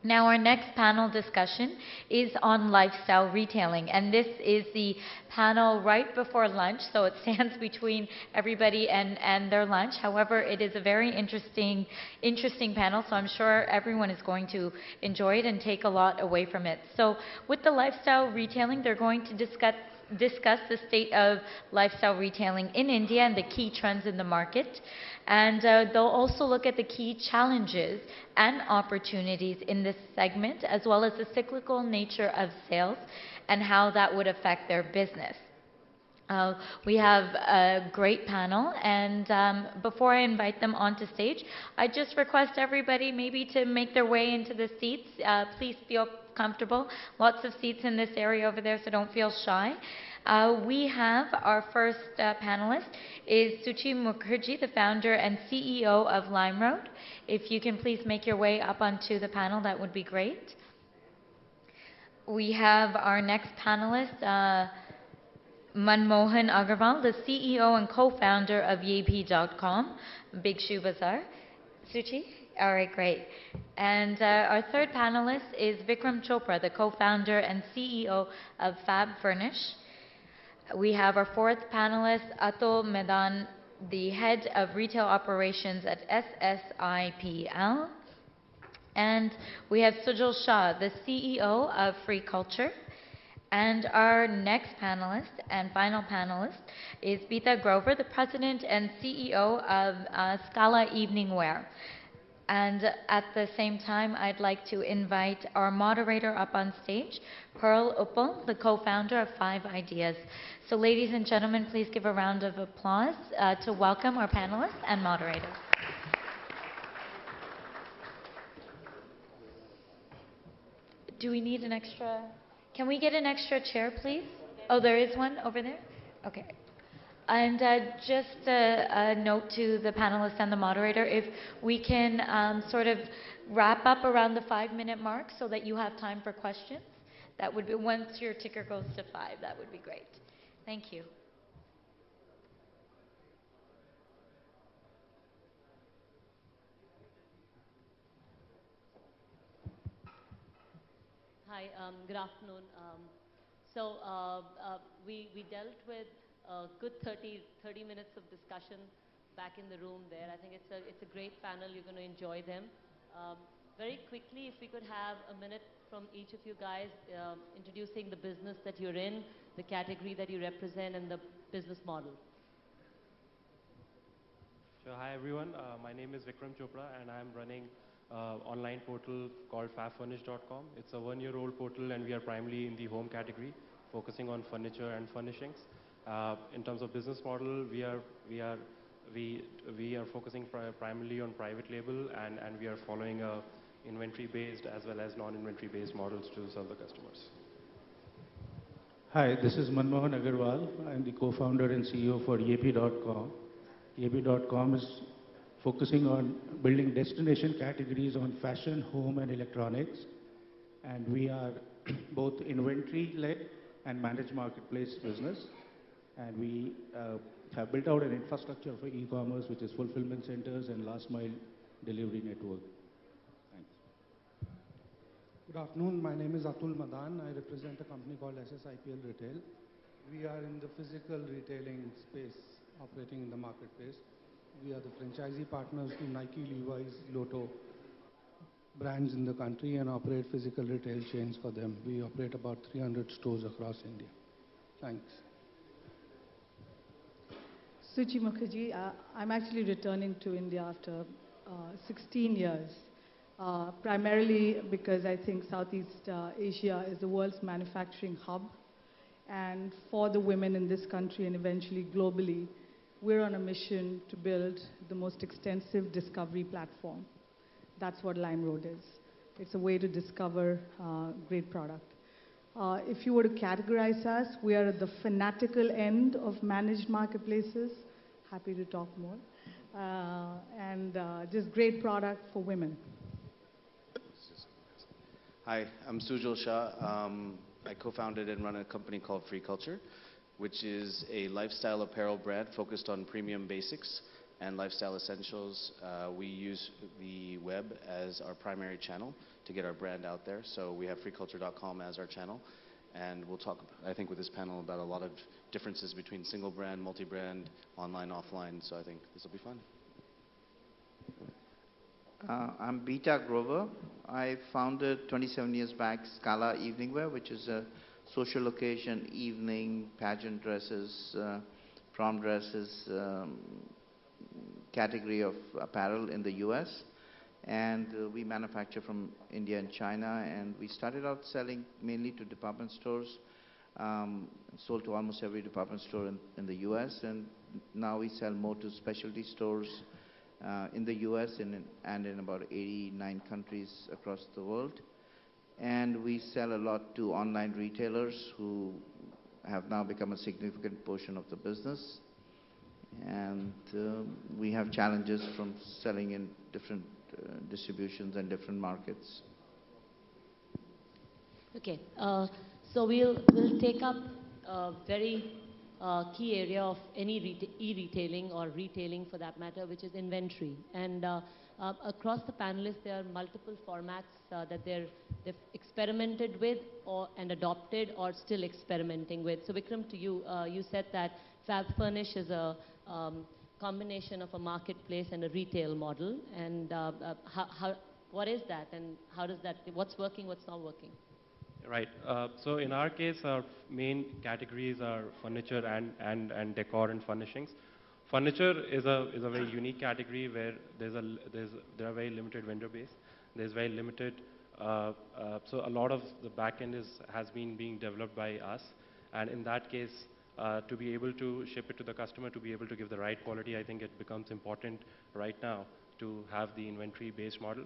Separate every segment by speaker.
Speaker 1: Now, our next panel discussion is on lifestyle retailing, and this is the panel right before lunch, so it stands between everybody and their lunch. However, it is a very interesting panel, so I'm sure everyone is going to enjoy it and take a lot away from it. So, with the lifestyle retailing, they're going to discuss the state of lifestyle retailing in India and the key trends in the market. And they'll also look at the key challenges and opportunities in this segment, as well as the cyclical nature of sales and how that would affect their business. We have a great panel, and before I invite them onto stage, I just request everybody maybe to make their way into the seats. Please feel comfortable. Lots of seats in this area over there, so don't feel shy. We have our first panelist is Suchi Mukherjee, the founder and CEO of LimeRoad. If you can please make your way up onto the panel, that would be great. We have our next panelist, Manmohan Agarwal, the CEO and co-founder of Yepi.com, Big Shoe Bazaar. Suchi? All right, great. And our third panelist is Vikram Chopra, the co-founder and CEO of Fab Furnish. We have our fourth panelist, Atul, Madan, the head of retail operations at SSIPL. And we have Sujal Shah, the CEO of Free Culture. And our next panelist and final panelist is Beeta Grover, the president and CEO of Scala Evening Wear. And at the same time, I'd like to invite our moderator up on stage, Pearl Uppal, the co-founder of 5 Ideas. So ladies and gentlemen, please give a round of applause to welcome our panelists and moderator. Do we need an extra? Can we get an extra chair, please? Oh, there is one over there? Okay. And just a note to the panelists and the moderator, if we can sort of wrap up around the 5-minute mark so that you have time for questions, that would be, once your ticker goes to 5, that would be great. Thank you.
Speaker 2: Hi, good afternoon. We dealt with a good 30 minutes of discussion back in the room there. I think it's a great panel. You're going to enjoy them. Very quickly, if we could have a minute from each of you guys introducing the business that you're in, the category that you represent, and the business model.
Speaker 3: Sure. Hi, everyone. My name is Vikram Chopra, and I'm running online portal called fabfurnish.com. It's a 1-year-old portal, and we are primarily in the home category, focusing on furniture and furnishings. In terms of business model, we are focusing primarily on private label, and we are following a inventory-based as well as non-inventory based models to serve the customers.
Speaker 4: Hi, this is Manmohan Agarwal. I'm the co-founder and CEO for Yepi.com. Yepi.com is focusing on building destination categories on fashion, home, and electronics. And we are both inventory-led and managed marketplace business. And we have built out an infrastructure for e-commerce, which is fulfillment centers and last mile delivery network. Thanks.
Speaker 5: Good afternoon. My name is Atul Madan. I represent a company called SSIPL Retail. We are in the physical retailing space, operating in the marketplace. We are the franchisee partners to Nike, Levi's, Lotto brands in the country and operate physical retail chains for them. We operate about 300 stores across India. Thanks.
Speaker 6: Suchi Mukherjee. I'm actually returning to India after 16 years, primarily because I think Southeast Asia is the world's manufacturing hub. And for the women in this country and eventually globally, we're on a mission to build the most extensive discovery platform. That's what LimeRoad is. It's a way to discover great product. If you were to categorize us, we are at the fanatical end of managed marketplaces. Happy to talk more. Just great product for women.
Speaker 7: Hi, I'm Sujal Shah. I co-founded and run a company called Free Culture, which is a lifestyle apparel brand focused on premium basics. and lifestyle essentials. We use the web as our primary channel to get our brand out there. So we have freeculture.com as our channel. And we'll talk, I think, with this panel about a lot of differences between single brand, multi-brand, online, offline. So I think this will be fun.
Speaker 8: I'm Beeta Grover. I founded 27 years back Scala Evening Wear, which is a social occasion evening pageant dresses, prom dresses category of apparel in the US. And we manufacture from India and China. And we started out selling mainly to department stores, sold to almost every department store in the US. And now we sell more to specialty stores in the US and in about 89 countries across the world. And we sell a lot to online retailers who have now become a significant portion of the business. And we have challenges from selling in different distributions and different markets.
Speaker 2: Okay, so we'll take up a very key area of any e-retailing or retailing for that matter, which is inventory. And across the panelists, there are multiple formats that they've experimented with and adopted or still experimenting with. So Vikram, to you, you said that Fab Furnish is a combination of a marketplace and a retail model. And what is that, and how does that, what's working, what's not working?
Speaker 3: Right. So in our case, our main categories are furniture and decor and furnishings. Furniture is a very unique category where there are very limited vendor base. There's very limited, so a lot of the back end has been being developed by us. And in that case, to be able to ship it to the customer, to be able to give the right quality, I think it becomes important right now to have the inventory-based model.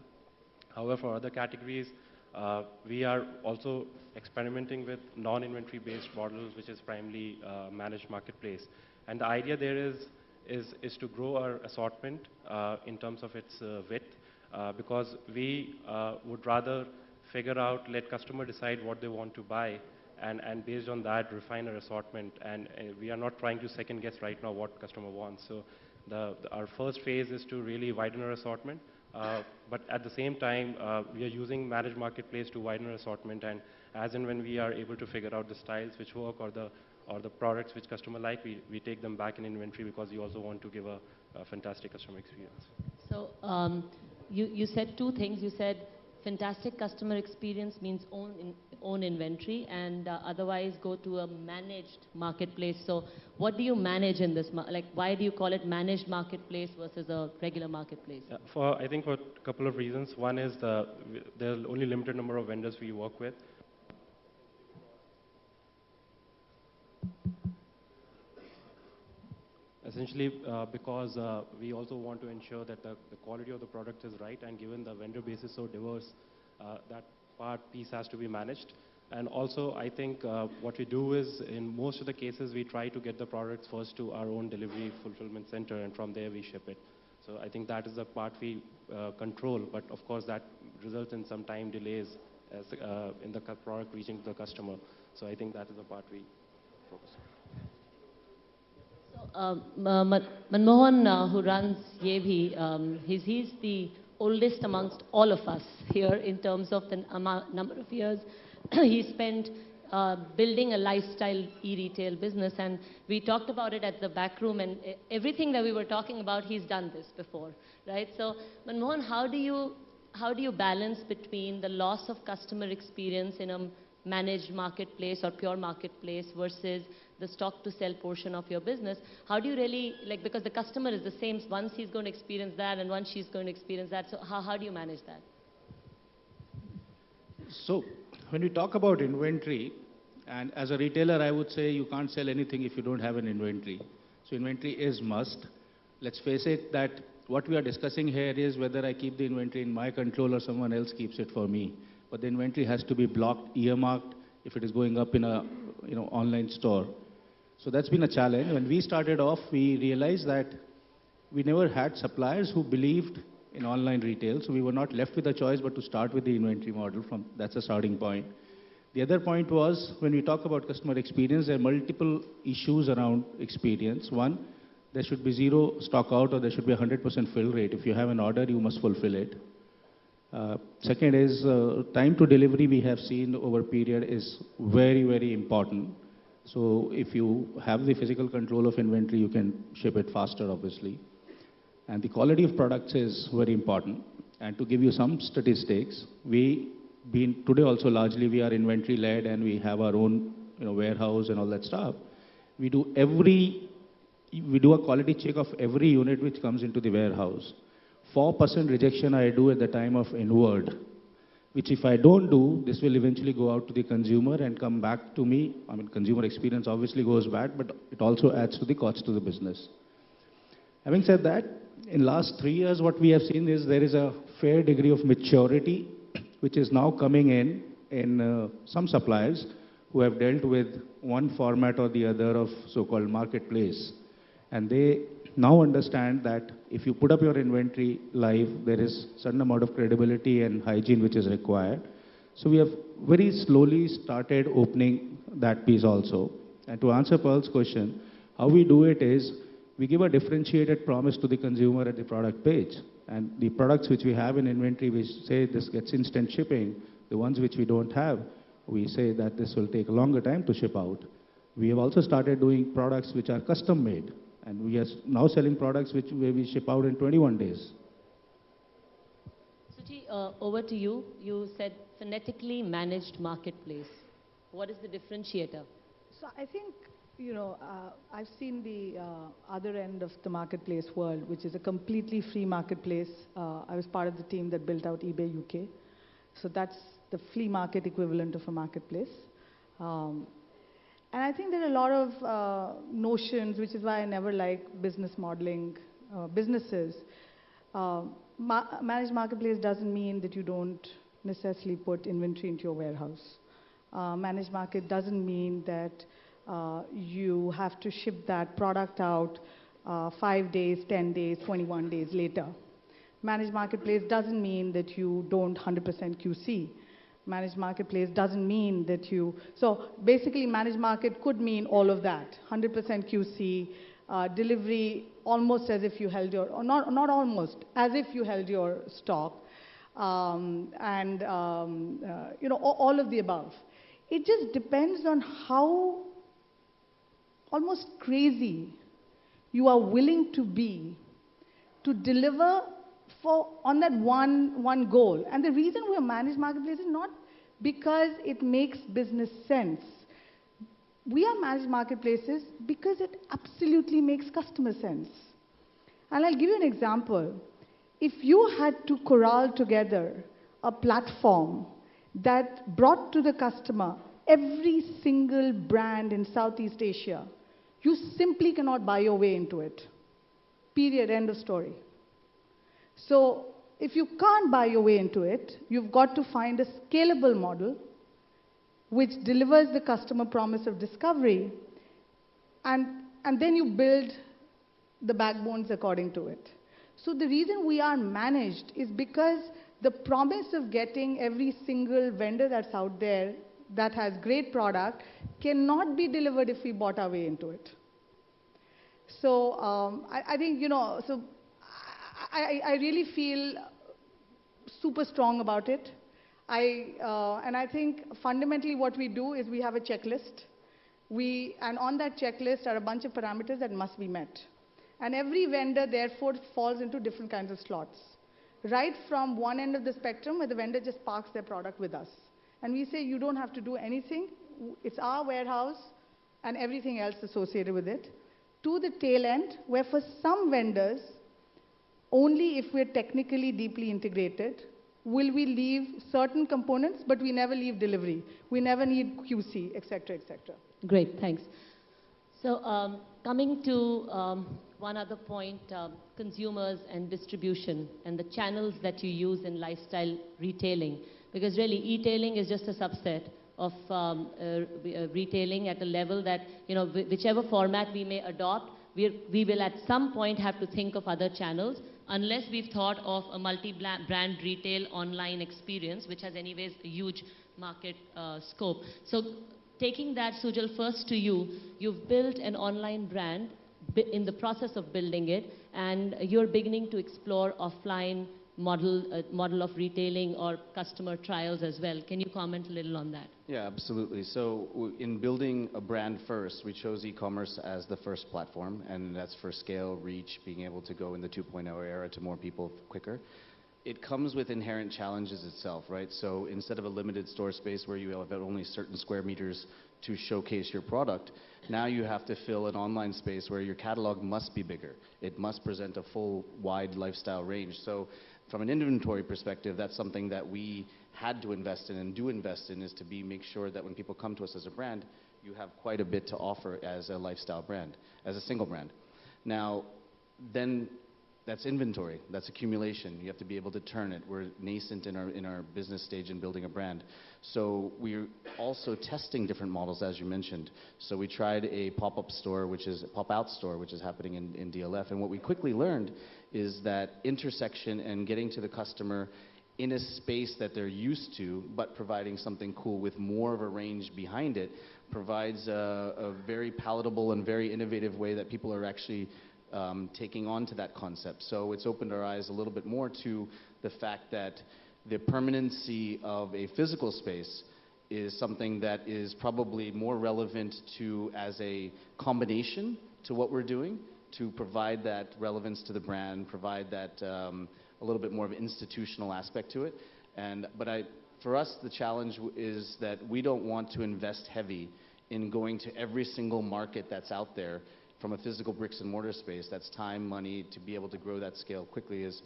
Speaker 3: However, for other categories, we are also experimenting with non-inventory based models, which is primarily managed marketplace. And the idea there is to grow our assortment in terms of its width, because we would rather figure out, let customer decide what they want to buy, and based on that refine our assortment. And we are not trying to second guess right now what customer wants. So our first phase is to really widen our assortment. But at the same time, we are using managed marketplace to widen our assortment, and as and when we are able to figure out the styles which work or the products which customer like, we take them back in inventory, because we also want to give a fantastic customer experience.
Speaker 2: So you said two things. You said fantastic customer experience means own inventory, and otherwise go to a managed marketplace. So what do you manage in this? Like, why do you call it managed marketplace versus a regular marketplace?
Speaker 3: I think for a couple of reasons. One is there's only limited number of vendors we work with. Essentially, because we also want to ensure that the quality of the product is right, and given the vendor base is so diverse, that piece has to be managed. And also, I think what we do is, in most of the cases, we try to get the products first to our own delivery fulfillment center, and from there we ship it. So I think that is the part we control, but of course that results in some time delays in the product reaching the customer. So I think that is the part we focus on.
Speaker 2: So Manmohan, who runs Yevi, he's the oldest amongst all of us here in terms of the number of years he spent building a lifestyle e-retail business. And we talked about it at the back room, and everything that we were talking about, he's done this before, right? So Manmohan, how do you balance between the loss of customer experience in a managed marketplace or pure marketplace versus the stock to sell portion of your business? How do you really, like, because the customer is the same, once he's going to experience that and once she's going to experience that, so how do you manage that?
Speaker 4: So when we talk about inventory, and as a retailer, I would say you can't sell anything if you don't have an inventory. So inventory is must. Let's face it that what we are discussing here is whether I keep the inventory in my control or someone else keeps it for me. But the inventory has to be blocked, earmarked, if it is going up in a online store. So that's been a challenge. When we started off, we realized that we never had suppliers who believed in online retail, so we were not left with a choice but to start with the inventory model. That's a starting point. The other point was, when we talk about customer experience, there are multiple issues around experience. One, there should be zero stock out or there should be 100% fill rate. If you have an order, you must fulfill it. Second is time to delivery we have seen over period is very, very important. So if you have the physical control of inventory, you can ship it faster, obviously. And the quality of products is very important. And to give you some statistics, today also largely we are inventory led and we have our own warehouse and all that stuff. We do a quality check of every unit which comes into the warehouse. 4% rejection I do at the time of inward, which if I don't do, this will eventually go out to the consumer and come back to me. I mean, consumer experience obviously goes bad, but it also adds to the cost to the business. Having said that, in last 3 years, what we have seen is there is a fair degree of maturity, which is now coming in some suppliers who have dealt with one format or the other of so-called marketplace. And they now understand that if you put up your inventory live, there is certain amount of credibility and hygiene which is required. So we have very slowly started opening that piece also. And to answer Pearl's question, how we do it is we give a differentiated promise to the consumer at the product page. And the products which we have in inventory, we say this gets instant shipping. The ones which we don't have, we say that this will take a longer time to ship out. We have also started doing products which are custom made. And we are now selling products where we ship out in 21 days.
Speaker 2: Suchi, over to you. You said phonetically managed marketplace. What is the differentiator?
Speaker 6: So I think, I've seen the other end of the marketplace world, which is a completely free marketplace. I was part of the team that built out eBay UK. So that's the flea market equivalent of a marketplace. And I think there are a lot of notions, which is why I never like business modeling businesses. Managed marketplace doesn't mean that you don't necessarily put inventory into your warehouse. Managed market doesn't mean that you have to ship that product out 5 days, 10 days, 21 days later. Managed marketplace doesn't mean that you don't 100% QC. Managed marketplace doesn't mean that so basically managed market could mean all of that, 100% QC, delivery almost as if you held or not almost, as if you held your stock, all of the above. It just depends on how almost crazy you are willing to be to deliver on that one goal. And the reason we are managed marketplace is not because it makes business sense. We are managed marketplaces because it absolutely makes customer sense. And I'll give you an example. If you had to corral together a platform that brought to the customer every single brand in Southeast Asia, you simply cannot buy your way into it. Period, end of story. So if you can't buy your way into it, you've got to find a scalable model which delivers the customer promise of discovery, and then you build the backbones according to it. So the reason we are managed is because the promise of getting every single vendor that's out there that has great product cannot be delivered if we bought our way into it. So I think, so I really feel super strong about it. And I think fundamentally what we do is we have a checklist. And on that checklist are a bunch of parameters that must be met. And every vendor therefore falls into different kinds of slots. Right from one end of the spectrum where the vendor just parks their product with us. And we say you don't have to do anything. It's our warehouse and everything else associated with it. To the tail end, where for some vendors, only if we're technically deeply integrated, will we leave certain components, but we never leave delivery. We never need QC, et cetera, et cetera.
Speaker 2: Great, thanks. So coming to one other point, consumers and distribution and the channels that you use in lifestyle retailing. Because really, e-tailing is just a subset of retailing at a level that, whichever format we may adopt, we will at some point have to think of other channels, unless we've thought of a multi-brand retail online experience, which has anyways a huge market scope. So taking that, Sujal, first to you, you've built an online brand in the process of building it, and you're beginning to explore offline model of retailing or customer trials as well. Can you comment a little on that?
Speaker 7: Yeah, absolutely. So in building a brand first, we chose e-commerce as the first platform, and that's for scale, reach, being able to go in the 2.0 era to more people quicker. It comes with inherent challenges itself, right? So instead of a limited store space where you have only certain square meters to showcase your product, now you have to fill an online space where your catalog must be bigger. It must present a full, wide lifestyle range. So from an inventory perspective, that's something that we had to invest in and do invest in, is to make sure that when people come to us as a brand, you have quite a bit to offer as a lifestyle brand, as a single brand. Now, then that's inventory, that's accumulation. You have to be able to turn it. We're nascent in our business stage in building a brand. So we're also testing different models, as you mentioned. So we tried a pop-up store, pop-out store, which is happening in DLF. And what we quickly learned is that intersection and getting to the customer in a space that they're used to, but providing something cool with more of a range behind it, provides a very palatable and very innovative way that people are actually taking on to that concept. So it's opened our eyes a little bit more to the fact that the permanency of a physical space is something that is probably more relevant to as a combination to what we're doing, to provide that relevance to the brand, provide that a little bit more of an institutional aspect to it. For us, the challenge is that we don't want to invest heavy in going to every single market that's out there from a physical bricks and mortar space. That's time, money, to be able to grow that scale quickly is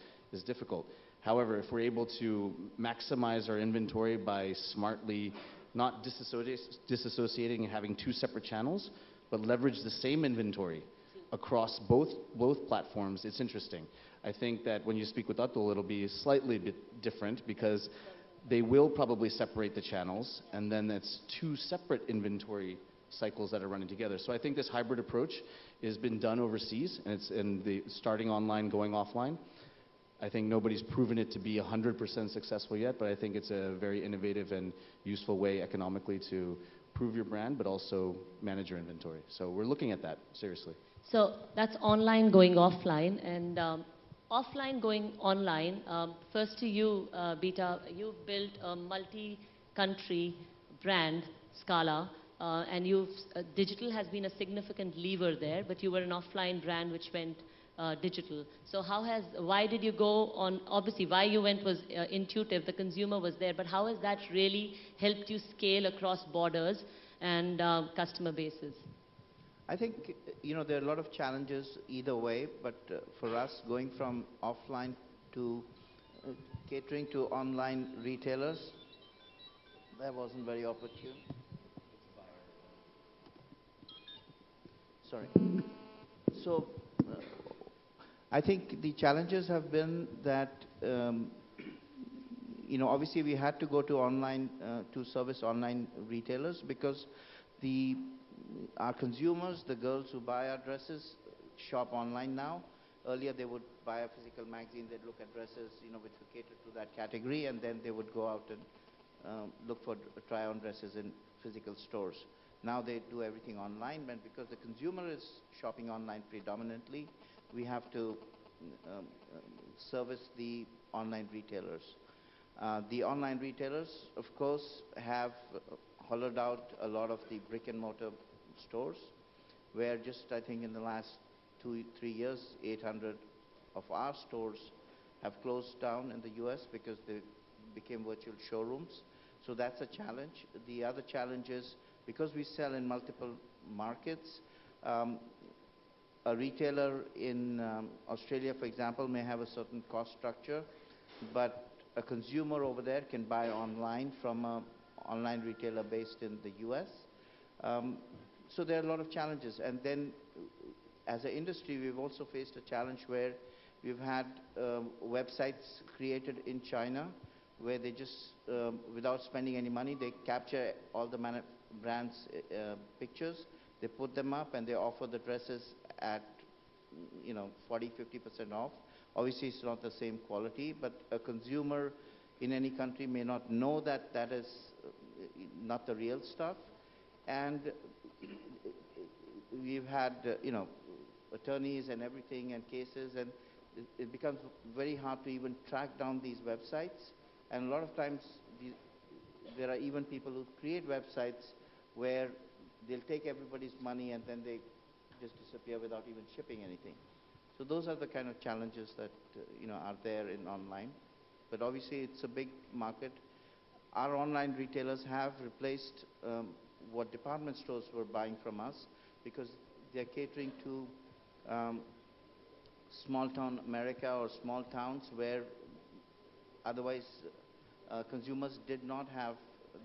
Speaker 7: difficult. However, if we're able to maximize our inventory by smartly not disassociating and having two separate channels, but leverage the same inventory across both platforms, it's interesting. I think that when you speak with Atul, it'll be slightly bit different, because they will probably separate the channels, and then it's two separate inventory cycles that are running together. So I think this hybrid approach has been done overseas, and it's in the starting online, going offline. I think nobody's proven it to be 100% successful yet, but I think it's a very innovative and useful way economically to prove your brand, but also manage your inventory. So we're looking at that seriously.
Speaker 2: So that's online going offline, and offline going online. First to you, Beeta, you've built a multi-country brand, Scala, and digital has been a significant lever there, but you were an offline brand which went digital. So why did you go on, obviously why you went was intuitive, the consumer was there, but how has that really helped you scale across borders and customer bases?
Speaker 8: I think, there are a lot of challenges either way, but for us, going from offline to catering to online retailers, that wasn't very opportune. Sorry. So, I think the challenges have been that, obviously we had to go to online, to service online retailers, because our consumers, the girls who buy our dresses, shop online now. Earlier they would buy a physical magazine, they'd look at dresses, which would cater to that category, and then they would go out and look for try-on dresses in physical stores. Now they do everything online, but because the consumer is shopping online predominantly, we have to service the online retailers. The online retailers, of course, have hollowed out a lot of the brick and mortar stores, where just I think in the last 2-3 years, 800 of our stores have closed down in the US because they became virtual showrooms. So that's a challenge. The other challenge is, because we sell in multiple markets, a retailer in Australia, for example, may have a certain cost structure, but a consumer over there can buy online from an online retailer based in the US. So there are a lot of challenges. And then, as an industry, we've also faced a challenge where we've had websites created in China, where they just, without spending any money, they capture all the brands' pictures, they put them up, and they offer the dresses at 40-50% off. Obviously, it's not the same quality, but a consumer in any country may not know that that is not the real stuff. And we've had, attorneys and everything and cases, and it becomes very hard to even track down these websites. And a lot of times there are even people who create websites where they'll take everybody's money and then they just disappear without even shipping anything. So those are the kind of challenges that are there in online. But obviously it's a big market. Our online retailers have replaced what department stores were buying from us, because they're catering to small town America or small towns where otherwise consumers did not have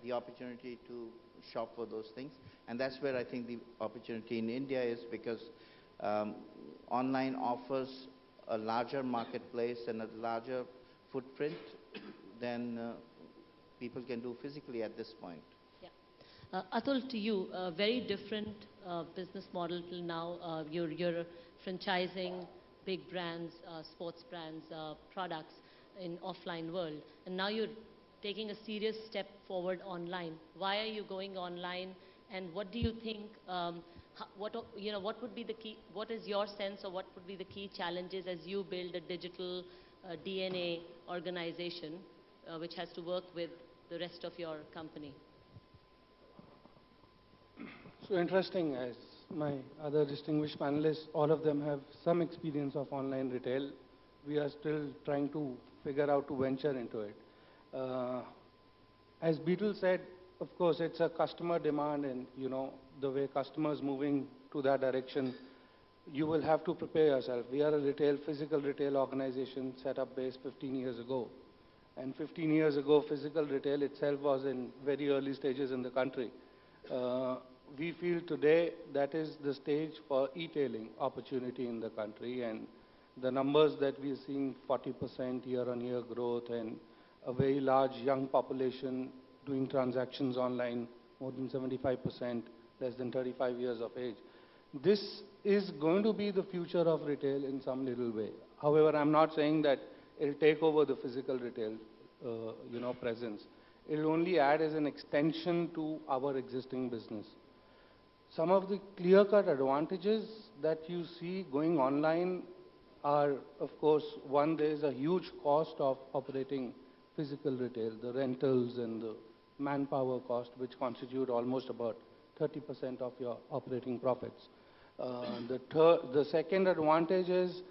Speaker 8: the opportunity to shop for those things. And that's where I think the opportunity in India is, because online offers a larger marketplace and a larger footprint than people can do physically at this point.
Speaker 2: Yeah. Atul, to you, a very different business model till now. You're franchising big brands, sports brands, products in offline world, and now you're taking a serious step forward online. Why are you going online, and what do you think? What would be the key? What is your sense of what would be the key challenges as you build a digital DNA organization, which has to work with the rest of your company?
Speaker 5: So interesting, as my other distinguished panelists, all of them have some experience of online retail. We are still trying to figure out to venture into it. As Beetle said, of course, it's a customer demand, and the way customers moving to that direction, you will have to prepare yourself. We are a physical retail organization set up based 15 years ago. And 15 years ago, physical retail itself was in very early stages in the country. We feel today that is the stage for e-tailing opportunity in the country, and the numbers that we are seeing, 40% year-on-year growth, and a very large young population doing transactions online, more than 75%, less than 35 years of age. This is going to be the future of retail in some little way. However, I'm not saying that it'll take over the physical retail, presence. It'll only add as an extension to our existing business. Some of the clear-cut advantages that you see going online are, of course, one, there is a huge cost of operating physical retail, the rentals and the manpower cost, which constitute almost about 30% of your operating profits. The second advantage is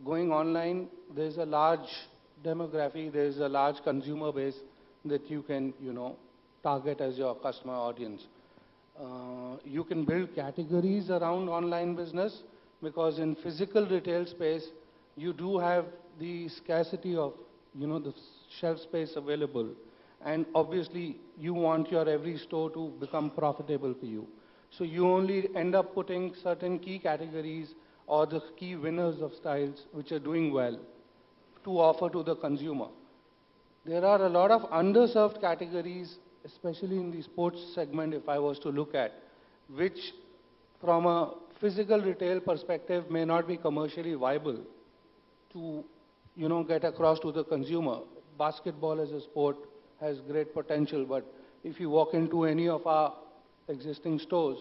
Speaker 5: going online, there's a large demography, there's a large consumer base that you can, target as your customer audience. You can build categories around online business, because in physical retail space, you do have the scarcity of, the shelf space available. And obviously, you want your every store to become profitable for you. So you only end up putting certain key categories or the key winners of styles which are doing well to offer to the consumer. There are a lot of underserved categories, especially in the sports segment, if I was to look at, which from a physical retail perspective may not be commercially viable to, get across to the consumer. Basketball as a sport has great potential, but if you walk into any of our existing stores,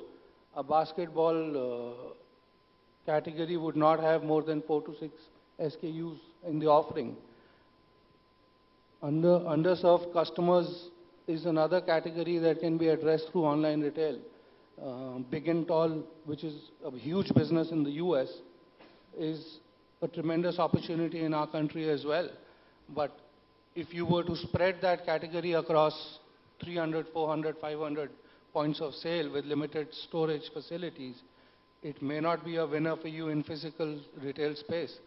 Speaker 5: a basketball category would not have more than 4 to 6 SKUs in the offering. Underserved customers is another category that can be addressed through online retail. Big and Tall, which is a huge business in the US, is a tremendous opportunity in our country as well. But if you were to spread that category across 300, 400, 500 points of sale with limited storage facilities, it may not be a winner for you in physical retail space.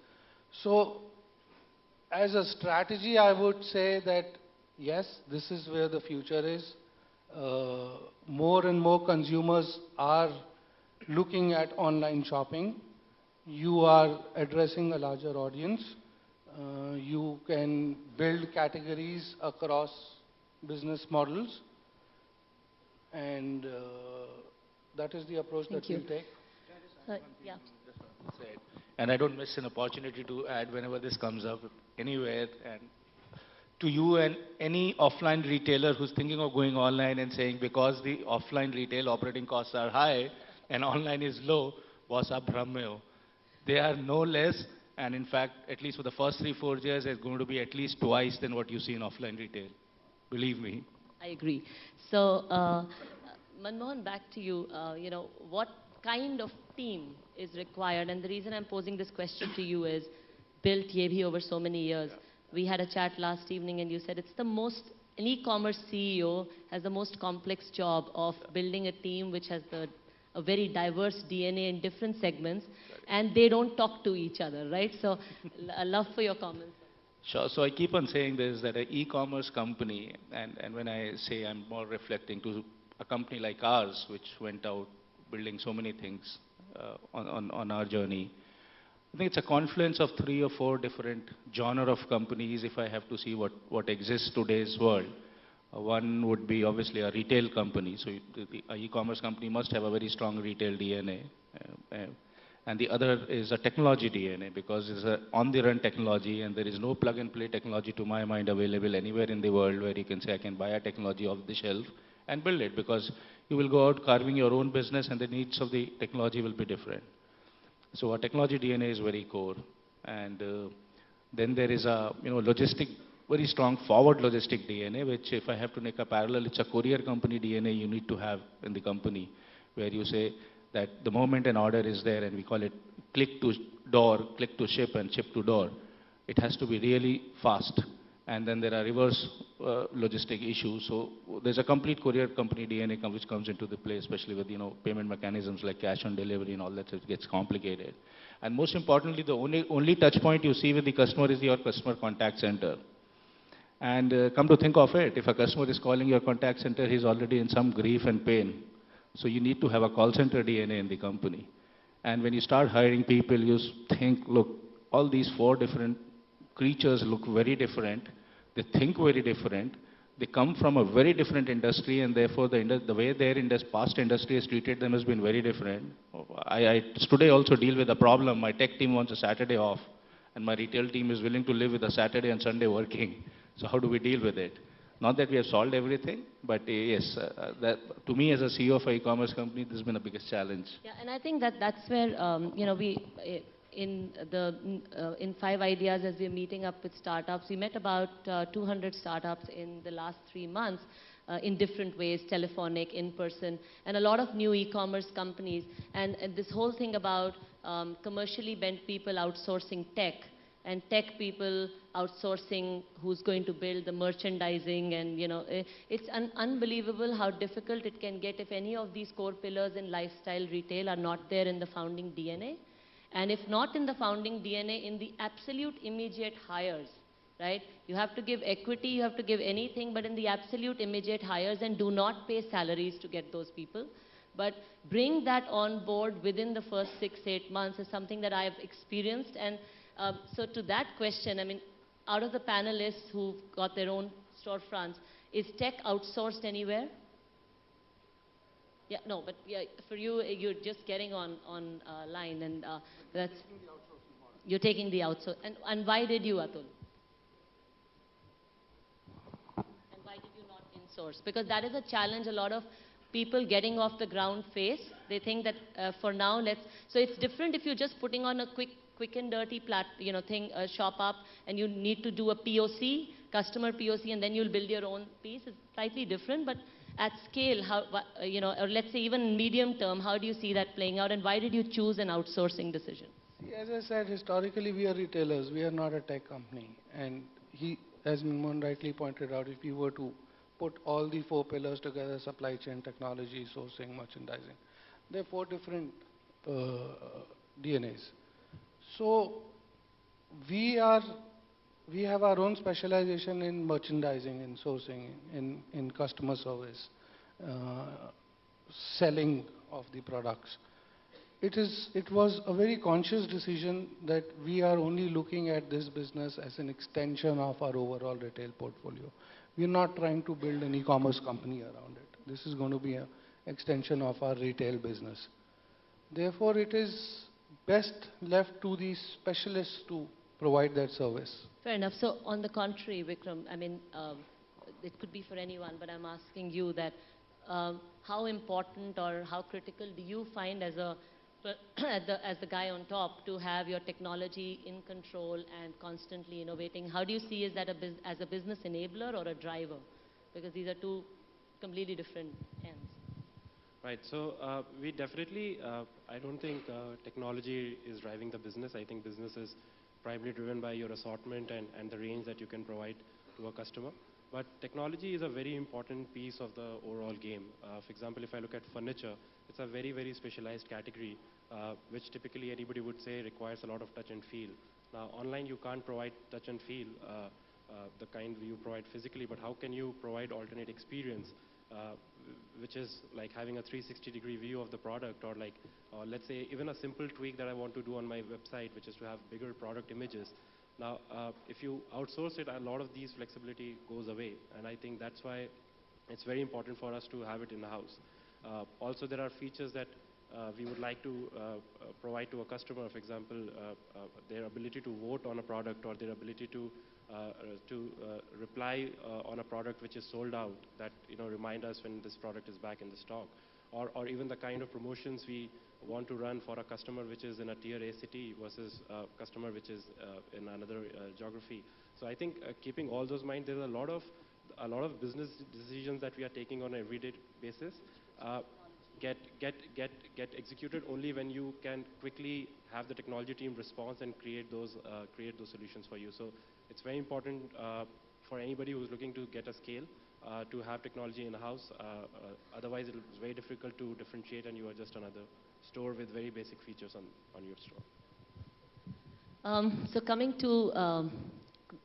Speaker 5: So, as a strategy, I would say that, yes, this is where the future is. More and more consumers are looking at online shopping. You are addressing a larger audience. You can build categories across business models, and that is the approach that we'll take.
Speaker 2: Yeah.
Speaker 9: And I don't miss an opportunity to add whenever this comes up anywhere. And to you and any offline retailer who's thinking of going online and saying, because the offline retail operating costs are high and online is low, was up Brahmeo. They are no less, and in fact, at least for the first 3-4 years, it's going to be at least twice than what you see in offline retail. Believe me.
Speaker 2: I agree. So, Manmohan, back to you. What kind of team is required? And the reason I'm posing this question to you is, built Yebhi over so many years.
Speaker 7: Yeah.
Speaker 2: We had a chat last evening, and you said it's the most, an e-commerce CEO has the most complex job of building a team which has a very diverse DNA in different segments, and they don't talk to each other, right? So, I love for your comments.
Speaker 9: Sure. So I keep on saying this, that an e-commerce company, and when I say I'm more reflecting to a company like ours, which went out building so many things on our journey, I think it's a confluence of 3 or 4 different genre of companies if I have to see what exists today's world. One would be obviously a retail company. So an e-commerce company must have a very strong retail DNA. And the other is a technology DNA, because it's an on-the-run technology, and there is no plug-and-play technology to my mind available anywhere in the world where you can say I can buy a technology off the shelf and build it, because you will go out carving your own business and the needs of the technology will be different. So our technology DNA is very core. And then there is a very strong forward logistic DNA, which if I have to make a parallel, it's a courier company DNA you need to have in the company, where you say that the moment an order is there, and we call it click to door, click to ship, and ship to door, it has to be really fast. And then there are reverse logistic issues. So there's a complete courier company DNA which comes into the play, especially with payment mechanisms like cash on delivery and all that. So it gets complicated. And most importantly, the only touch point you see with the customer is your customer contact center. And come to think of it, if a customer is calling your contact center, he's already in some grief and pain. So you need to have a call center DNA in the company. And when you start hiring people, you think, look, all these 4 different creatures look very different. They think very different. They come from a very different industry, and therefore the way their past industry has treated them has been very different. I today also deal with a problem. My tech team wants a Saturday off, and my retail team is willing to live with a Saturday and Sunday working. So how do we deal with it? Not that we have solved everything, but yes, that, to me as a CEO of an e-commerce company, this has been the biggest challenge.
Speaker 2: Yeah, and I think that's where, in 5 Ideas, as we're meeting up with startups, we met about 200 startups in the last 3 months in different ways, telephonic, in person, and a lot of new e-commerce companies. And this whole thing about commercially bent people outsourcing tech, and tech people outsourcing who's going to build the merchandising, and it's unbelievable how difficult it can get if any of these core pillars in lifestyle retail are not there in the founding DNA. And if not in the founding DNA, in the absolute immediate hires, right? You have to give equity, you have to give anything, but in the absolute immediate hires, and do not pay salaries to get those people. But bring that on board within the first 6-8 months is something that I have experienced. And so to that question, I mean, out of the panelists who've got their own storefronts, is tech outsourced anywhere? Yeah, no, but yeah, for you, you're just getting on line, and that's... You're taking the outsource. And why did you, Atul? And why did you not in-source? Because that is a challenge a lot of people getting off the ground face. They think that for now, so it's different if you're just putting on a quick and dirty shop up, and you need to do a POC, customer POC, and then you'll build your own piece. It's slightly different, but at scale, how, or let's say even medium term, how do you see that playing out, and why did you choose an outsourcing decision?
Speaker 5: See, as I said, historically we are retailers, we are not a tech company. And as Manmohan rightly pointed out, if you were to put all the 4 pillars together, supply chain, technology, sourcing, merchandising, there are 4 different DNAs. So we have our own specialization in merchandising, in sourcing, in customer service, selling of the products. It was a very conscious decision that we are only looking at this business as an extension of our overall retail portfolio. We're not trying to build an e-commerce company around it. This is going to be an extension of our retail business. Therefore, it is best left to the specialists to provide that service.
Speaker 2: Fair enough. So on the contrary, Vikram, I mean, it could be for anyone, but I'm asking you that how important or how critical do you find as a but as the guy on top, to have your technology in control and constantly innovating? How do you see is that as a business enabler or a driver? Because these are two completely different ends.
Speaker 3: Right. So we definitely, I don't think technology is driving the business. I think business is primarily driven by your assortment and the range that you can provide to a customer. But technology is a very important piece of the overall game. For example, if I look at furniture, it's a very, very specialized category, which typically anybody would say requires a lot of touch and feel. Now, online you can't provide touch and feel the kind you provide physically, but how can you provide alternate experience, which is like having a 360-degree view of the product, or like, let's say, even a simple tweak that I want to do on my website, which is to have bigger product images. Now, if you outsource it, a lot of these flexibility goes away, and I think that's why it's very important for us to have it in-house. Also, there are features that we would like to provide to a customer. For example, their ability to vote on a product, or their ability to reply on a product which is sold out, that remind us when this product is back in the stock, or even the kind of promotions we want to run for a customer which is in a tier A city versus a customer which is in another geography. So I think keeping all those in mind, there's a lot of business decisions that we are taking on an everyday basis. Get executed only when you can quickly have the technology team response and create those solutions for you. So it's very important for anybody who's looking to get a scale to have technology in-house. Otherwise, it's very difficult to differentiate, and you are just another store with very basic features on your store.
Speaker 2: So coming to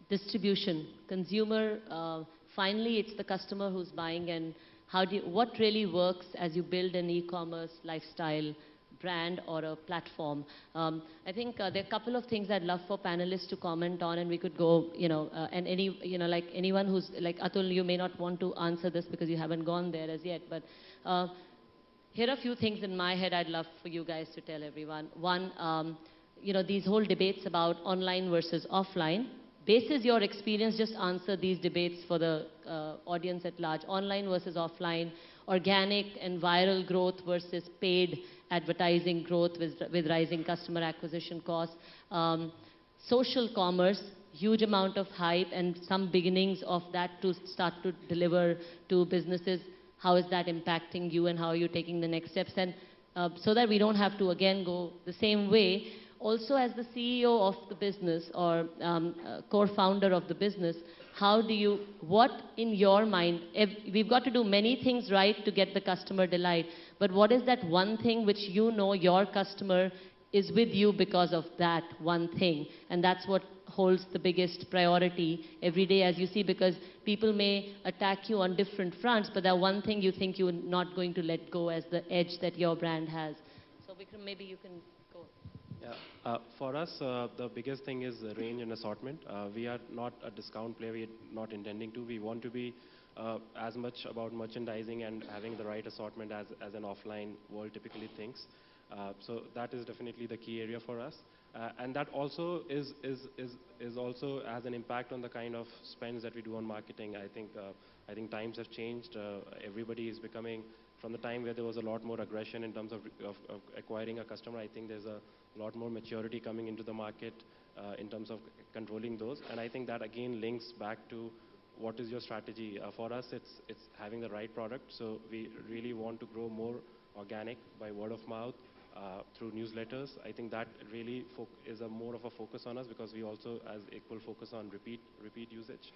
Speaker 2: distribution, consumer, finally it's the customer who's buying, and what really works as you build an e-commerce lifestyle brand or a platform? I think there are a couple of things I'd love for panelists to comment on, and we could go, and like anyone who's, like Atul, you may not want to answer this because you haven't gone there as yet, but here are a few things in my head I'd love for you guys to tell everyone. One, these whole debates about online versus offline. Basis your experience, just answer these debates for the audience at large. Online versus offline, organic and viral growth versus paid advertising growth with rising customer acquisition costs. Social commerce, huge amount of hype and some beginnings of that to start to deliver to businesses. How is that impacting you, and how are you taking the next steps? And so that we don't have to again go the same way, also as the CEO of the business or core founder of the business, what in your mind, we've got to do many things right to get the customer delight, but what is that one thing which your customer is with you because of that one thing? And that's what holds the biggest priority every day, as you see, because people may attack you on different fronts, but that one thing you think you're not going to let go as the edge that your brand has. So Vikram, maybe you can go.
Speaker 3: Yeah, for us, the biggest thing is the range and assortment. We are not a discount player. We are not intending to. We want to be as much about merchandising and having the right assortment as an offline world typically thinks. So that is definitely the key area for us. And that also is also has an impact on the kind of spends that we do on marketing. I think times have changed. Everybody is becoming, from the time where there was a lot more aggression in terms of acquiring a customer, I think there's a lot more maturity coming into the market in terms of controlling those. And I think that again links back to what is your strategy. For us, it's having the right product. So we really want to grow more organic by word of mouth, through newsletters. I think that really is more of a focus on us, because we also as equal focus on repeat usage.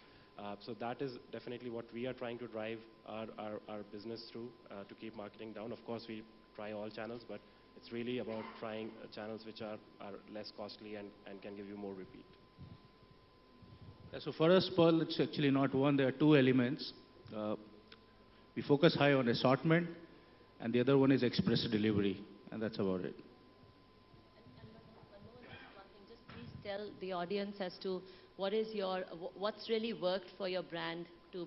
Speaker 3: So that is definitely what we are trying to drive our business through, to keep marketing down. Of course, we try all channels, but it's really about trying channels which are less costly and can give you more repeat.
Speaker 4: So for us, Pearl, it's actually not one. There are two elements. We focus high on assortment, and the other one is express delivery, and that's about it.
Speaker 2: And Manmohan, just one thing, just please tell the audience as to what's really worked for your brand to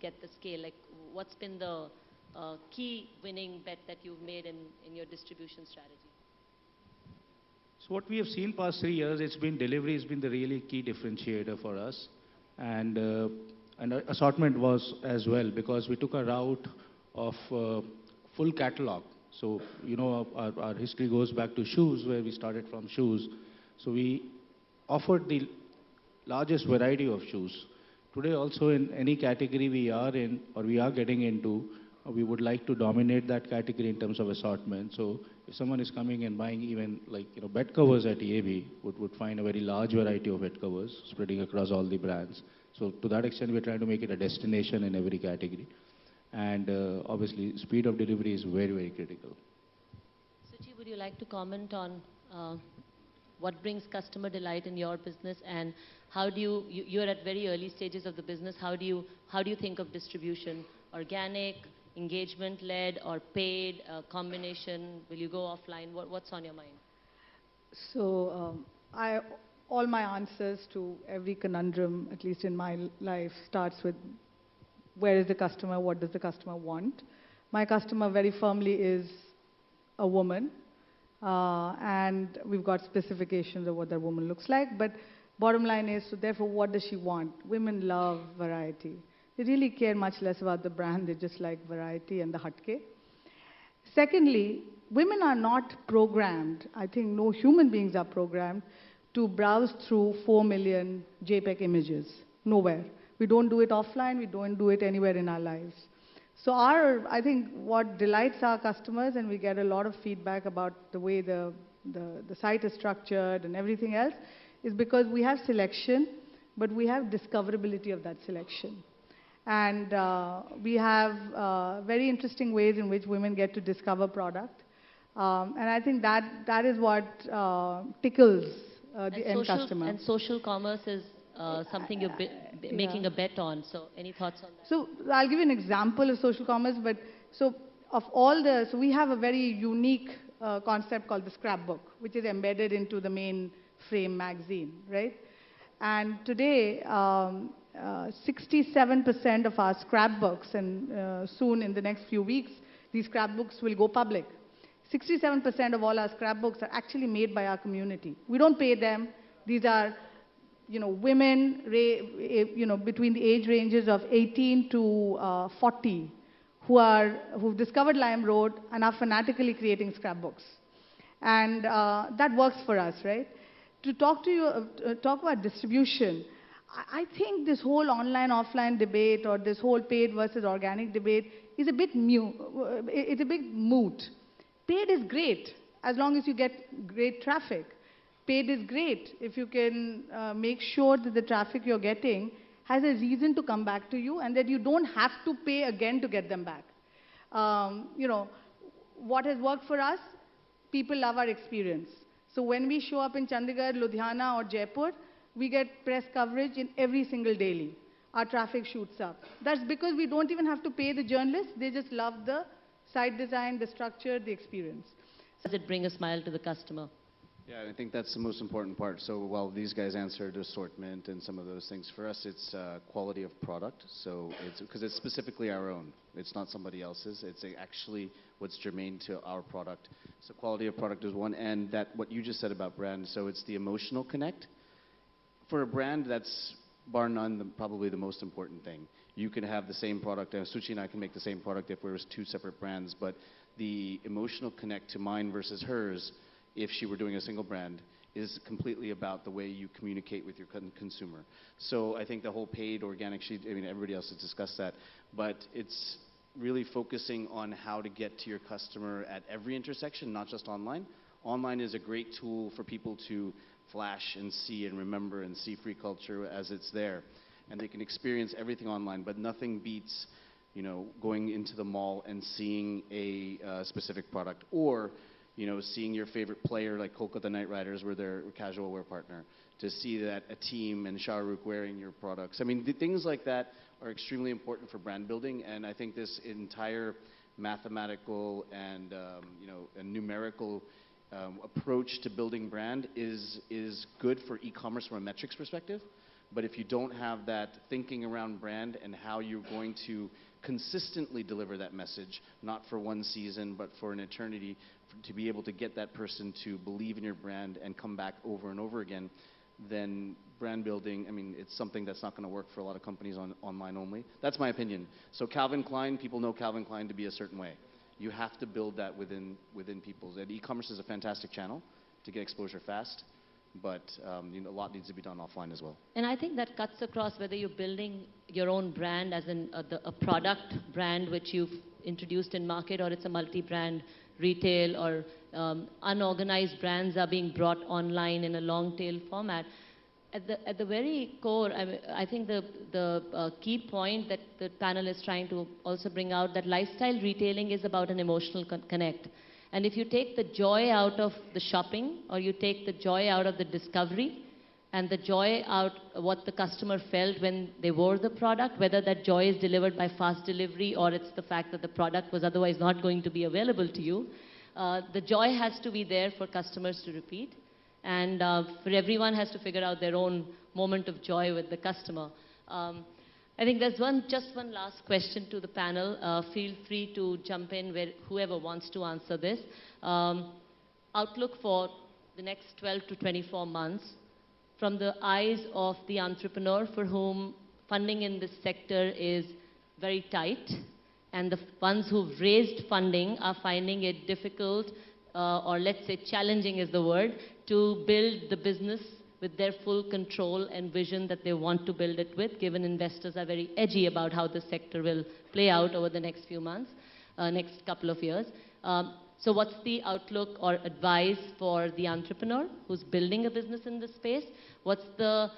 Speaker 2: get the scale. Like, what's been the key winning bet that you've made in your distribution strategy?
Speaker 4: So what we have seen past 3 years, delivery has been the really key differentiator for us, and assortment was as well, because we took a route of full catalog. So, you know, our history goes back to shoes, where we started from shoes. So we offered the largest variety of shoes. Today also, in any category we are in or we are getting into, we would like to dominate that category in terms of assortment. So if someone is coming and buying even like, you know, bed covers at EAB, would find a very large variety of bed covers spreading across all the brands. So to that extent, we're trying to make it a destination in every category. And obviously, speed of delivery is very, very critical.
Speaker 2: Suchi, would you like to comment on what brings customer delight in your business, and how do you're at very early stages of the business, how do you think of distribution? Organic, engagement-led, or paid, combination? Will you go offline? What's on your mind?
Speaker 6: So all my answers to every conundrum, at least in my life, starts with where is the customer, what does the customer want? My customer very firmly is a woman, and we've got specifications of what that woman looks like, but bottom line is, so therefore, what does she want? Women love variety. They really care much less about the brand, they just like variety and the hatke. Secondly, women are not programmed, I think no human beings are programmed, to browse through 4 million JPEG images. Nowhere. We don't do it offline, we don't do it anywhere in our lives. So I think what delights our customers, and we get a lot of feedback about the way the site is structured and everything else, is because we have selection, but we have discoverability of that selection. And we have very interesting ways in which women get to discover product. And I think that is what tickles the end customer.
Speaker 2: And social commerce is something you're making a bet on. So any thoughts on that?
Speaker 6: So I'll give you an example of social commerce, but so we have a very unique concept called the scrapbook, which is embedded into the main frame magazine, right? And today, 67% of our scrapbooks, and soon in the next few weeks, these scrapbooks will go public. 67% of all our scrapbooks are actually made by our community. We don't pay them. These are, you know, women, you know, between the age ranges of 18 to 40, who've discovered LimeRoad and are fanatically creating scrapbooks. And that works for us, right? To talk about distribution, I think this whole online-offline debate, or this whole paid versus organic debate, is a bit it's a bit moot. Paid is great as long as you get great traffic. Paid is great if you can make sure that the traffic you're getting has a reason to come back to you, and that you don't have to pay again to get them back. You know, what has worked for us? People love our experience. So when we show up in Chandigarh, Ludhiana, or Jaipur, we get press coverage in every single daily. Our traffic shoots up. That's because we don't even have to pay the journalists. They just love the site design, the structure, the experience.
Speaker 2: Does it bring a smile to the customer?
Speaker 7: Yeah, I think that's the most important part. So while these guys answered assortment and some of those things, for us it's quality of product. So because it's specifically our own. It's not somebody else's. It's actually what's germane to our product. So quality of product is one, and that what you just said about brand. So it's the emotional connect. For a brand, that's bar none probably the most important thing. You can have the same product, and Suchi and I can make the same product if we were two separate brands, but the emotional connect to mine versus hers, if she were doing a single brand, is completely about the way you communicate with your consumer. So I think the whole paid organic sheet, I mean, everybody else has discussed that, but it's really focusing on how to get to your customer at every intersection, not just online. Online is a great tool for people to flash and see and remember and see free culture as it's there. And they can experience everything online, but nothing beats, you know, going into the mall and seeing a specific product, or you know, seeing your favorite player like Kolkata Knight Riders, where they're a casual wear partner, to see that a team and Shah Rukh wearing your products. I mean, the things like that are extremely important for brand building, and I think this entire mathematical and you know, a numerical approach to building brand is good for e-commerce from a metrics perspective. But if you don't have that thinking around brand and how you're going to consistently deliver that message, not for one season, but for an eternity, to be able to get that person to believe in your brand and come back over and over again, then brand building, I mean, it's something that's not going to work for a lot of companies online only. That's my opinion. So Calvin Klein, people know Calvin Klein to be a certain way. You have to build that within people's. And e-commerce is a fantastic channel to get exposure fast, but a lot needs to be done offline as well.
Speaker 2: And I think that cuts across whether you're building your own brand as in a product brand which you've introduced in market, or it's a multi-brand retail, or unorganized brands are being brought online in a long tail format. At the very core, I think the key point that the panel is trying to also bring out, that lifestyle retailing is about an emotional connect. And if you take the joy out of the shopping, or you take the joy out of the discovery, and the joy out what the customer felt when they wore the product, whether that joy is delivered by fast delivery or it's the fact that the product was otherwise not going to be available to you, the joy has to be there for customers to repeat. And for everyone has to figure out their own moment of joy with the customer. I think there's just one last question to the panel. Feel free to jump in whoever wants to answer this. Outlook for the next 12 to 24 months from the eyes of the entrepreneur for whom funding in this sector is very tight, and the ones who've raised funding are finding it difficult, or let's say challenging is the word, to build the business with their full control and vision that they want to build it with, given investors are very edgy about how the sector will play out over the next few months, next couple of years. So what's the outlook or advice for the entrepreneur who's building a business in this space? What's the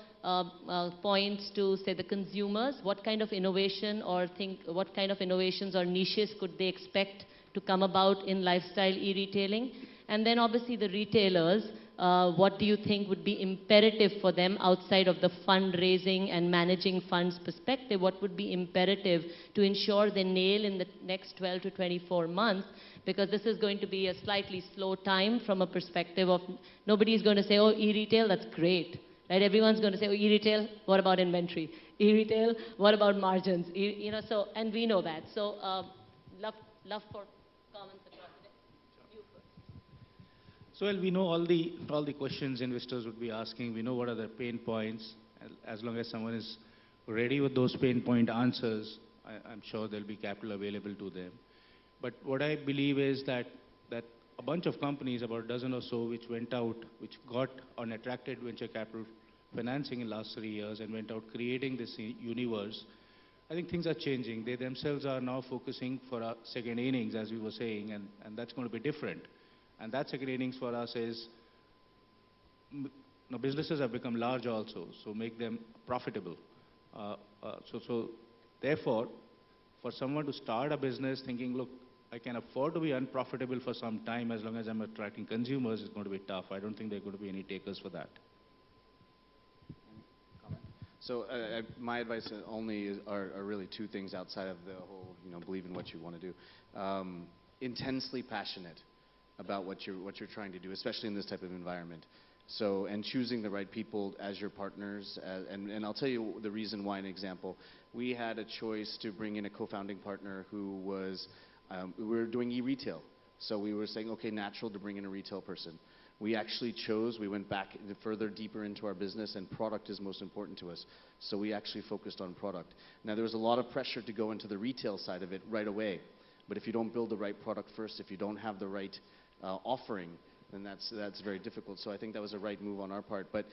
Speaker 2: points to, say, the consumers? What kind of innovation or what kind of innovations or niches could they expect to come about in lifestyle e-retailing? And then obviously the retailers, what do you think would be imperative for them outside of the fundraising and managing funds perspective? What would be imperative to ensure they nail in the next 12 to 24 months? Because this is going to be a slightly slow time from a perspective of nobody's going to say, oh, e-retail, that's great. Right? Everyone's going to say, oh, e-retail, what about inventory? E-retail, what about margins? So, and we know that. So love for comments across it. You first.
Speaker 9: So, well, we know all the questions investors would be asking. We know what are their pain points. As long as someone is ready with those pain point answers, I'm sure there'll be capital available to them. But what I believe is that a bunch of companies, about a dozen or so, which went out, which got or attracted venture capital financing in the last 3 years and went out creating this universe, I think things are changing. They themselves are now focusing for a second innings, as we were saying, and that's going to be different. And that second innings for us is, businesses have become large also, so make them profitable. So therefore, for someone to start a business thinking, look, I can afford to be unprofitable for some time as long as I'm attracting consumers, it's going to be tough. I don't think there are going to be any takers for that.
Speaker 7: So my advice are really two things outside of the whole, believe in what you want to do. Intensely passionate about what you're trying to do, especially in this type of environment. So, and choosing the right people as your partners. And I'll tell you the reason why, an example. We had a choice to bring in a co-founding partner who was, we were doing e-retail. So we were saying, okay, natural to bring in a retail person. We actually we went back further deeper into our business, and product is most important to us. So we actually focused on product. Now there was a lot of pressure to go into the retail side of it right away. But if you don't build the right product first, if you don't have the right offering, then that's very difficult. So I think that was a right move on our part. But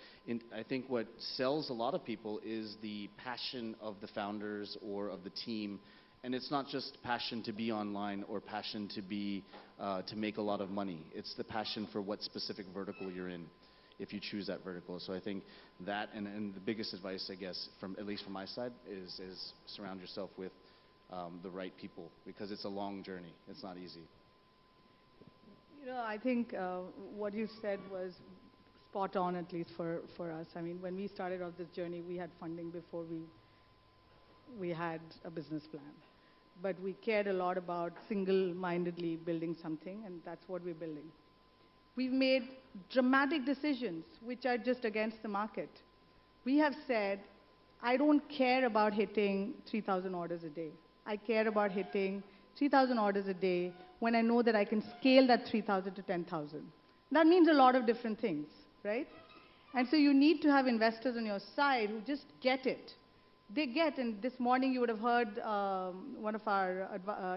Speaker 7: I think what sells a lot of people is the passion of the founders or of the team. And it's not just passion to be online or passion to make a lot of money. It's the passion for what specific vertical you're in, if you choose that vertical. So I think that, and the biggest advice, I guess, at least from my side, is surround yourself with the right people, because it's a long journey. It's not easy.
Speaker 6: I think what you said was spot on, at least for us. I mean, when we started off this journey, we had funding before we had a business plan. But we cared a lot about single-mindedly building something, and that's what we're building. We've made dramatic decisions which are just against the market. We have said, I don't care about hitting 3,000 orders a day. I care about hitting 3,000 orders a day when I know that I can scale that 3,000 to 10,000. That means a lot of different things, right? And so you need to have investors on your side who just get it. they get, and this morning you would have heard one of our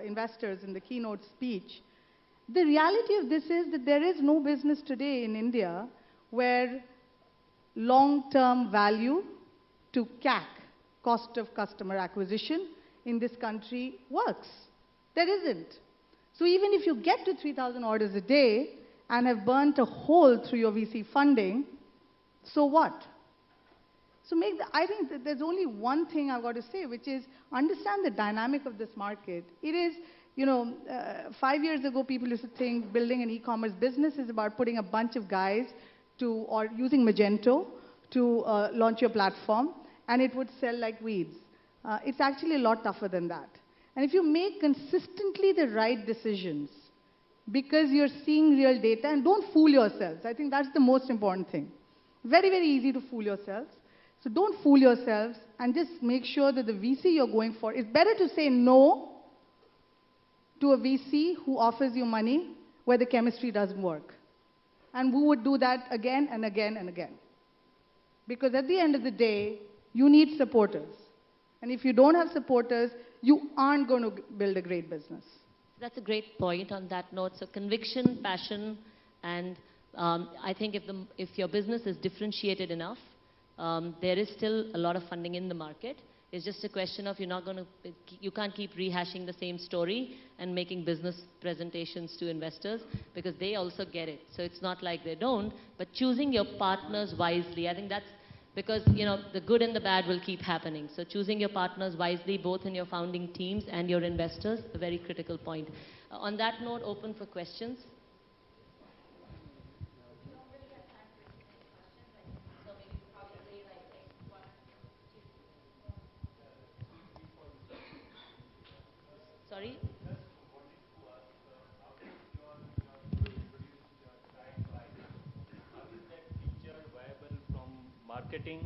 Speaker 6: investors in the keynote speech, the reality of this is that there is no business today in India where long-term value to CAC, cost of customer acquisition, in this country works. There isn't. So even if you get to 3,000 orders a day and have burnt a hole through your VC funding, so what? So I think that there's only one thing I've got to say, which is understand the dynamic of this market. It is, 5 years ago, people used to think building an e-commerce business is about putting a bunch of guys or using Magento to launch your platform, and it would sell like weeds. It's actually a lot tougher than that. And if you make consistently the right decisions, because you're seeing real data, and don't fool yourselves. I think that's the most important thing. Very, very easy to fool yourselves. So don't fool yourselves, and just make sure that the VC you're going for, it's better to say no to a VC who offers you money where the chemistry doesn't work. And we would do that again and again and again. Because at the end of the day, you need supporters. And if you don't have supporters, you aren't going to build a great business.
Speaker 2: That's a great point on that note. So conviction, passion, and I think if your business is differentiated enough, there is still a lot of funding in the market. It's just a question of you can't keep rehashing the same story and making business presentations to investors, because they also get it. So it's not like they don't, but choosing your partners wisely. I think that's because, the good and the bad will keep happening. So choosing your partners wisely, both in your founding teams and your investors, a very critical point. On that note, open for questions. Sorry?
Speaker 10: Marketing,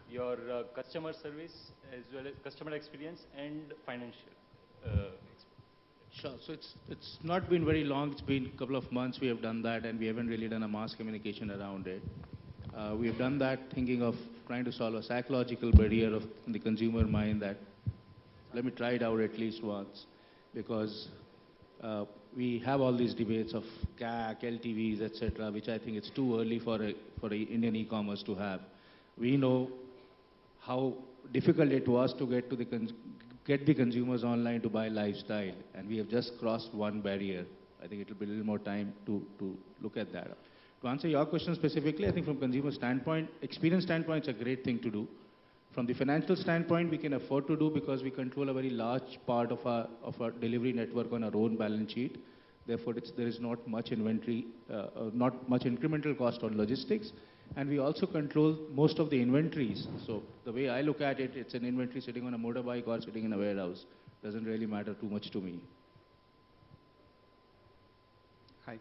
Speaker 10: your customer service, as well as customer experience and financial
Speaker 9: Sure. So it's not been very long. It's been a couple of months we have done that, and we haven't really done a mass communication around it. We have done that thinking of trying to solve a psychological barrier in the consumer mind that, let me try it out at least once, because we have all these debates of CAC, LTVs, etc., which I think it's too early for Indian e-commerce to have. We know how difficult it was to get the consumers online to buy lifestyle, and we have just crossed one barrier. I think it will be a little more time to look at that. To answer your question specifically, I think from consumer standpoint, experience standpoint, it's a great thing to do. From the financial standpoint, we can afford to do because we control a very large part of our delivery network on our own balance sheet. Therefore, there is not much inventory, not much incremental cost on logistics. And we also control most of the inventories. So the way I look at it, it's an inventory sitting on a motorbike or sitting in a warehouse. Doesn't really matter too much to me.
Speaker 11: Hi.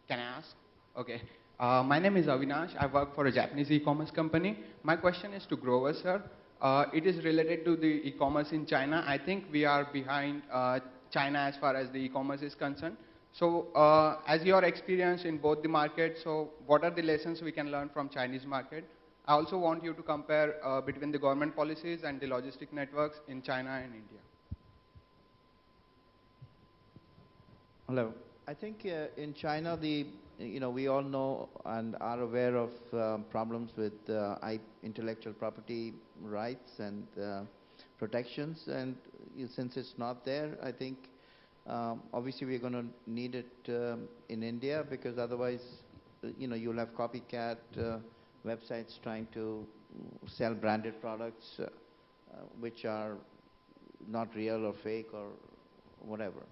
Speaker 11: Can I ask? Okay. My name is Avinash. I work for a Japanese e-commerce company. My question is to Grover, sir. It is related to the e-commerce in China. I think we are behind China as far as the e-commerce is concerned. So as your experience in both the markets, so what are the lessons we can learn from Chinese market? I also want you to compare between the government policies and the logistic networks in China and India.
Speaker 8: Hello. I think in China, we all know and are aware of problems with intellectual property rights and protections. And since it's not there, I think obviously we're going to need it in India, because otherwise, you'll have copycat websites trying to sell branded products which are not real or fake or whatever,